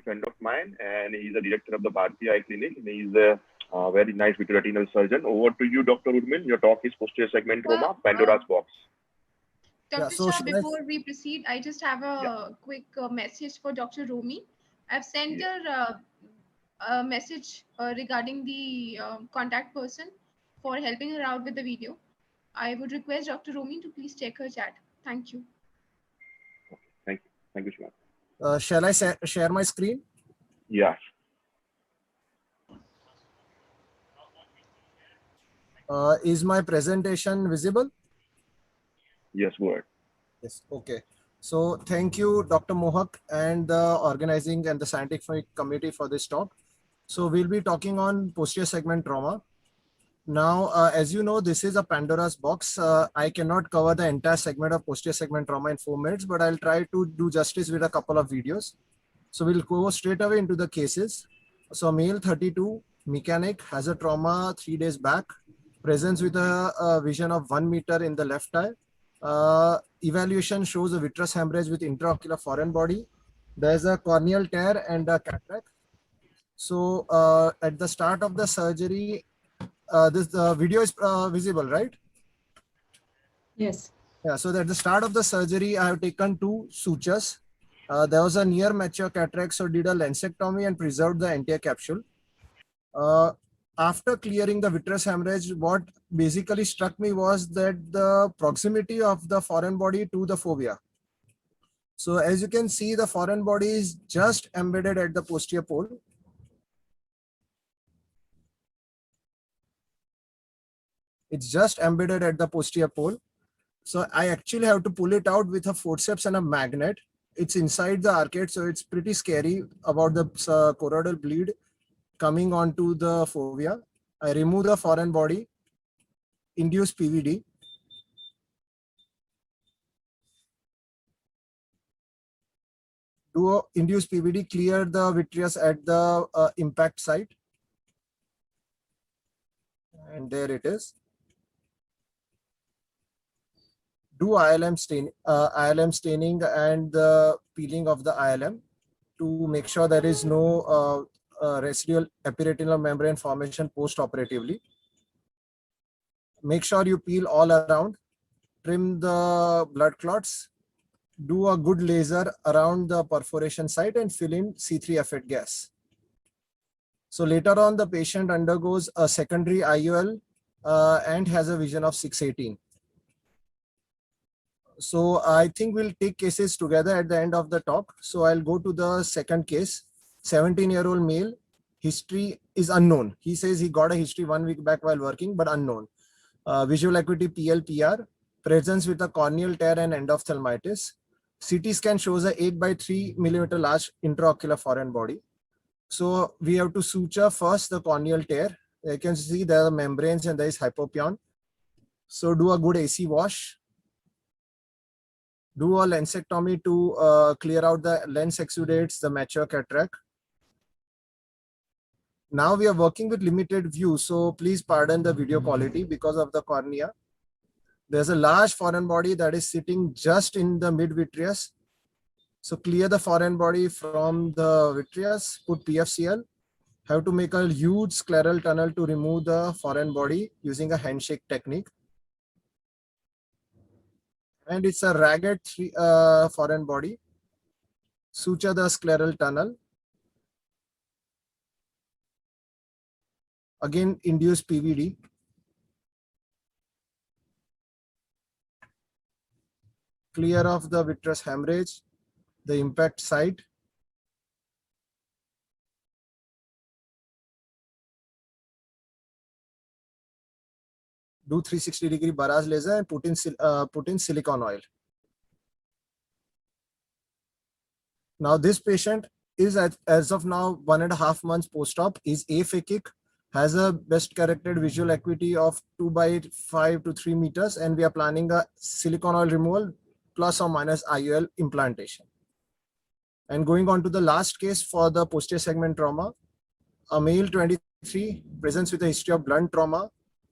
friend of mine, and he's a director of the Bharti Eye Clinic. And he's a very nice vitreoretinal surgeon. Over to you, Dr. Urmil. Your talk is posterior segment trauma, Pandora's box. Dr. Shah, before we proceed, I just have a quick message for Dr. Romi. I've sent her a message regarding the contact person for helping her out with the video. I would request Dr. Romi to please check her chat. Thank you. Thank you. Thank you, Shiva. Shall I share my screen? Yeah. Is my presentation visible? Yes, go ahead. Yes. Okay. So thank you, Dr. Mohak, and the organizing and the scientific committee for this talk. So we'll be talking on posterior segment trauma. Now, as you know, this is a Pandora's box. I cannot cover the entire segment of posterior segment trauma in 4 minutes, but I'll try to do justice with a couple of videos. So we'll go straight away into the cases. So male 32, mechanic, has a trauma 3 days back, presents with a vision of 1 meter in the left eye. Evaluation shows a vitreous hemorrhage with intraocular foreign body. There's a corneal tear and a cataract. So at the start of the surgery, this video is visible, right? Yes. Yeah. So at the start of the surgery, I have taken 2 sutures. There was a near mature cataract, so did a lensectomy and preserved the anterior capsule. After clearing the vitreous hemorrhage, what basically struck me was that the proximity of the foreign body to the fovea. So as you can see, the foreign body is just embedded at the posterior pole. It's just embedded at the posterior pole. So I actually have to pull it out with a forceps and a magnet. It's inside the arcade, so it's pretty scary about the choroidal bleed coming onto the fovea. I remove the foreign body, induce PVD. Do induce PVD, clear the vitreous at the impact site. And there it is. Do ILM staining and the peeling of the ILM to make sure there is no residual epiretinal membrane formation post-operatively. Make sure you peel all around, trim the blood clots, do a good laser around the perforation site and fill in C3F8 gas. So later on, the patient undergoes a secondary IUL and has a vision of 618. So I think we'll take cases together at the end of the talk. So I'll go to the second case. 17-year-old male, history is unknown. He says he got a history 1 week back while working, but unknown. Visual acuity PL/PR, presence with a corneal tear and endophthalmitis. CT scan shows a 8 by 3 millimeter large intraocular foreign body. So we have to suture first the corneal tear. You can see there are membranes and there is hypopyon. So do a good AC wash. Do a lensectomy to clear out the lens exudates, the mature cataract. Now we are working with limited view, so please pardon the video quality because of the cornea. There's a large foreign body that is sitting just in the mid vitreous. So clear the foreign body from the vitreous, put PFCL. Have to make a huge scleral tunnel to remove the foreign body using a handshake technique. And it's a ragged foreign body. Suture the scleral tunnel. Again, induce PVD. Clear off the vitreous hemorrhage, the impact site. Do 360-degree barrage laser and put in silicone oil. Now this patient is as of now 1.5 months post-op, is aphakic, has a best corrected visual acuity of 2 by 5 to 3 meters, and we are planning a silicone oil removal plus or minus IUL implantation. And going on to the last case for the posterior segment trauma, a male 23 presents with a history of blunt trauma,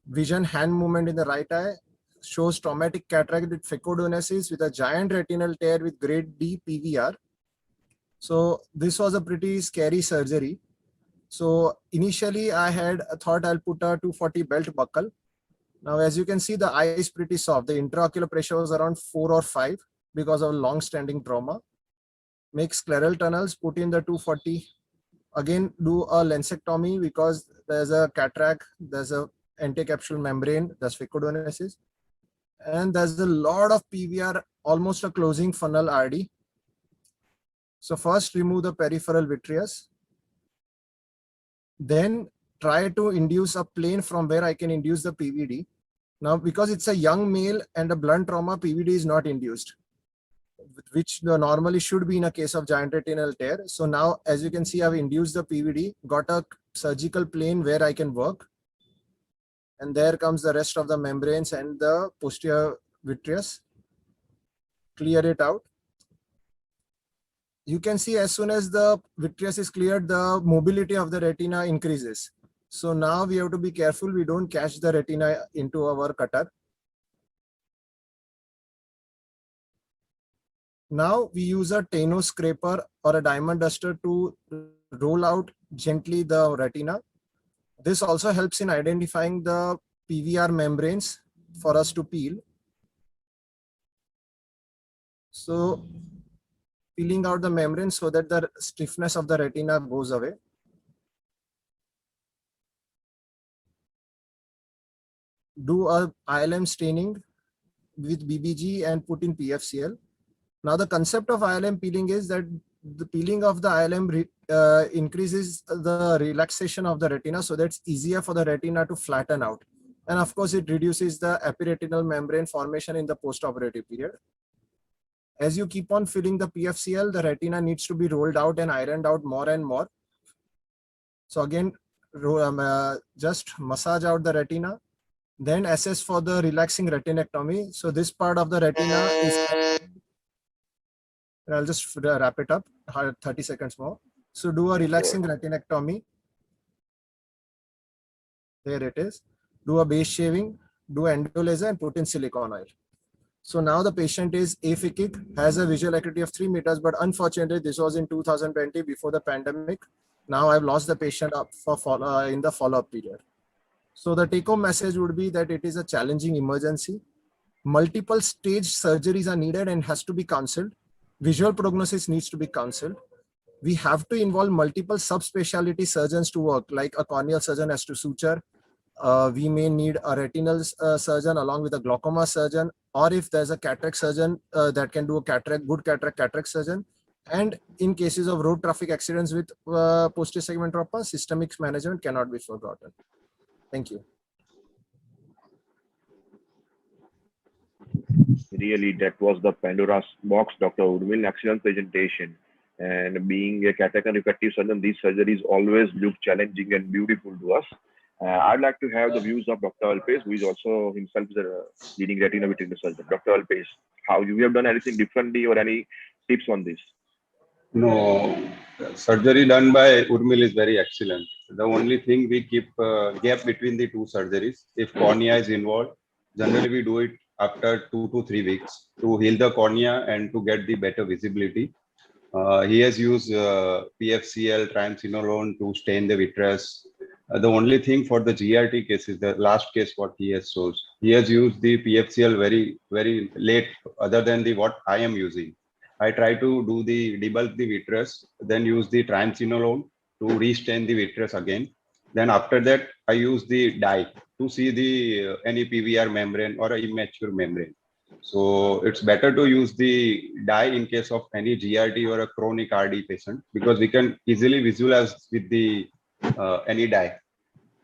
vision hand movement in the right eye, shows traumatic cataract with phacodonesis with a giant retinal tear with grade D PVR. So this was a pretty scary surgery. So initially I had thought I'll put a 240 belt buckle. Now, as you can see, the eye is pretty soft. The intraocular pressure was around 4 or 5 because of long-standing trauma. Make scleral tunnels, put in the 240. Again, do a lensectomy because there's a cataract, there's a anticapsular membrane, there's phycodonesis. And there's a lot of PVR, almost a closing funnel RD. So first remove the peripheral vitreous. Then try to induce a plane from where I can induce the PVD. Now, because it's a young male and a blunt trauma, PVD is not induced, which normally should be in a case of giant retinal tear. So now, as you can see, I've induced the PVD, got a surgical plane where I can work. And there comes the rest of the membranes and the posterior vitreous. Clear it out. You can see as soon as the vitreous is cleared, the mobility of the retina increases. So now we have to be careful we don't catch the retina into our cutter. Now we use a Tano scraper or a diamond duster to roll out gently the retina. This also helps in identifying the PVR membranes for us to peel. So peeling out the membrane so that the stiffness of the retina goes away. Do a ILM staining with BBG and put in PFCL. Now the concept of ILM peeling is that the peeling of the ILM increases the relaxation of the retina, so that's easier for the retina to flatten out. And of course, it reduces the epiretinal membrane formation in the postoperative period. As you keep on filling the PFCL, the retina needs to be rolled out and ironed out more and more. So again, just massage out the retina, then assess for the relaxing retinectomy. So this part of the retina is, I'll just wrap it up, 30 seconds more. So do a relaxing retinectomy. There it is. Do a base shaving, do endolaser and put in silicone oil. So now the patient is aphakic, has a visual acuity of 3 meters, but unfortunately this was in 2020 before the pandemic. Now I've lost the patient up in the follow-up period. So the take-home message would be that it is a challenging emergency. Multiple stage surgeries are needed and has to be counseled. Visual prognosis needs to be counseled. We have to involve multiple subspecialty surgeons to work, like a corneal surgeon has to suture. We may need a retinal surgeon along with a glaucoma surgeon, or if there's a cataract surgeon that can do a good cataract surgeon. And in cases of road traffic accidents with posterior segment trauma, systemic management cannot be forgotten. Thank you. Really, that was the Pandora's box, Dr. Urmil. Excellent presentation. And being a cataract and refractive surgeon, these surgeries always look challenging and beautiful to us. I'd like to have the views of Dr. Alpesh, who is also himself the leading retina surgeon. Dr. Alpesh, how you have done anything differently or any tips on this? No, surgery done by Urmil is very excellent. The only thing we keep gap between the two surgeries. If cornea is involved, generally we do it after 2 to 3 weeks to heal the cornea and to get the better visibility. He has used PFCL, triamcinolone to stain the vitreous. The only thing for the GRT case is the last case what he has shown. He has used the PFCL very, very late, other than the what I am using. I try to do the debulk the vitreous, then use the triamcinolone to restain the vitreous again. Then after that, I use the dye to see the any PVR membrane or an immature membrane. So it's better to use the dye in case of any GRT or a chronic RD patient, because we can easily visualize with the any dye.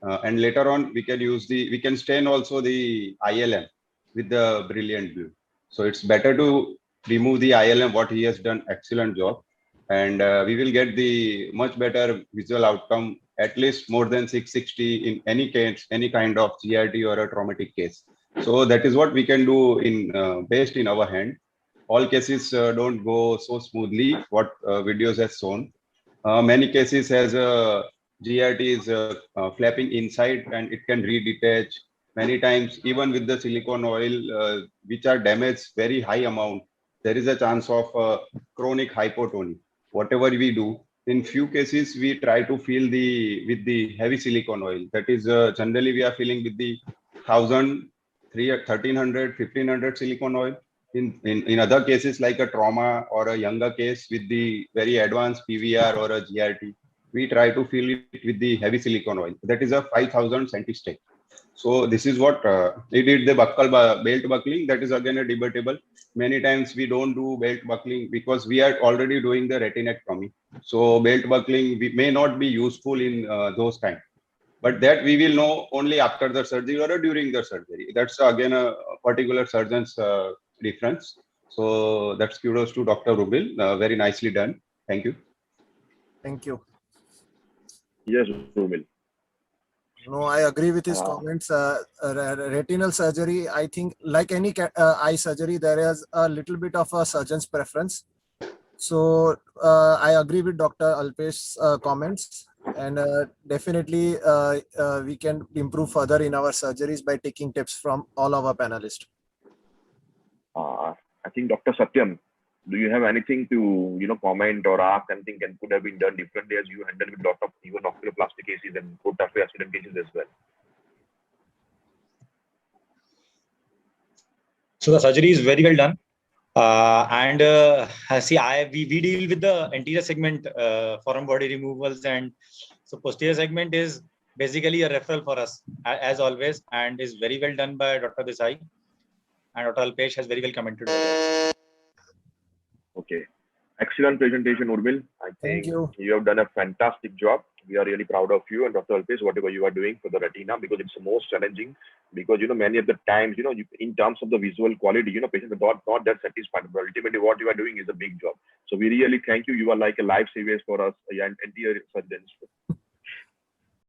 And later on, we can stain also the ILM with the brilliant blue. So it's better to remove the ILM, what he has done excellent job. And we will get the much better visual outcome, at least more than 660 in any case, any kind of GRT or a traumatic case. So that is what we can do in based in our hand. All cases don't go so smoothly, what videos has shown. Many cases has a GRT is flapping inside and it can redetach. Many times, even with the silicone oil, which are damaged very high amount, there is a chance of chronic hypotony. whatever we do, in few cases we try to fill with the heavy silicone oil. That is generally we are filling with the 1000, 1300, 1500 silicone oil. In other cases like a trauma or a younger case with the very advanced PVR or a GRT, we try to fill it with the heavy silicone oil. That is a 5000 centi-stage. So this is what it did the belt buckling. That is again a debatable. Many times we don't do belt buckling because we are already doing the retinectomy. So belt buckling may not be useful in those times. But that we will know only after the surgery or during the surgery. That's again a particular surgeon's difference. So that's kudos to Dr. Rubil. Very nicely done. Thank you. Thank you. Yes, Urmil. No, I agree with his comments. Retinal surgery, I think, like any eye surgery, there is a little bit of a surgeon's preference. So I agree with Dr. Alpesh's comments, and definitely we can improve further in our surgeries by taking tips from all our panelists. I think Dr. Satyam, do you have anything to comment or ask anything could have been done differently as you handled with lot of even oculoplastic cases and photography accident cases as well? So the surgery is very well done. See, we deal with the anterior segment foreign body removals, and so posterior segment is basically a referral for us as always, and is very well done by Dr. Desai, and Dr. Alpesh has very well commented. Okay, excellent presentation, Urmil. I think you have done a fantastic job. We are really proud of you and Dr. Alpesh, whatever you are doing for the retina, because it's the most challenging. Because many of the times, in terms of the visual quality, patients are not that satisfied. But ultimately, what you are doing is a big job. So we really thank you. You are like a lifesaver for us and anterior surgeons.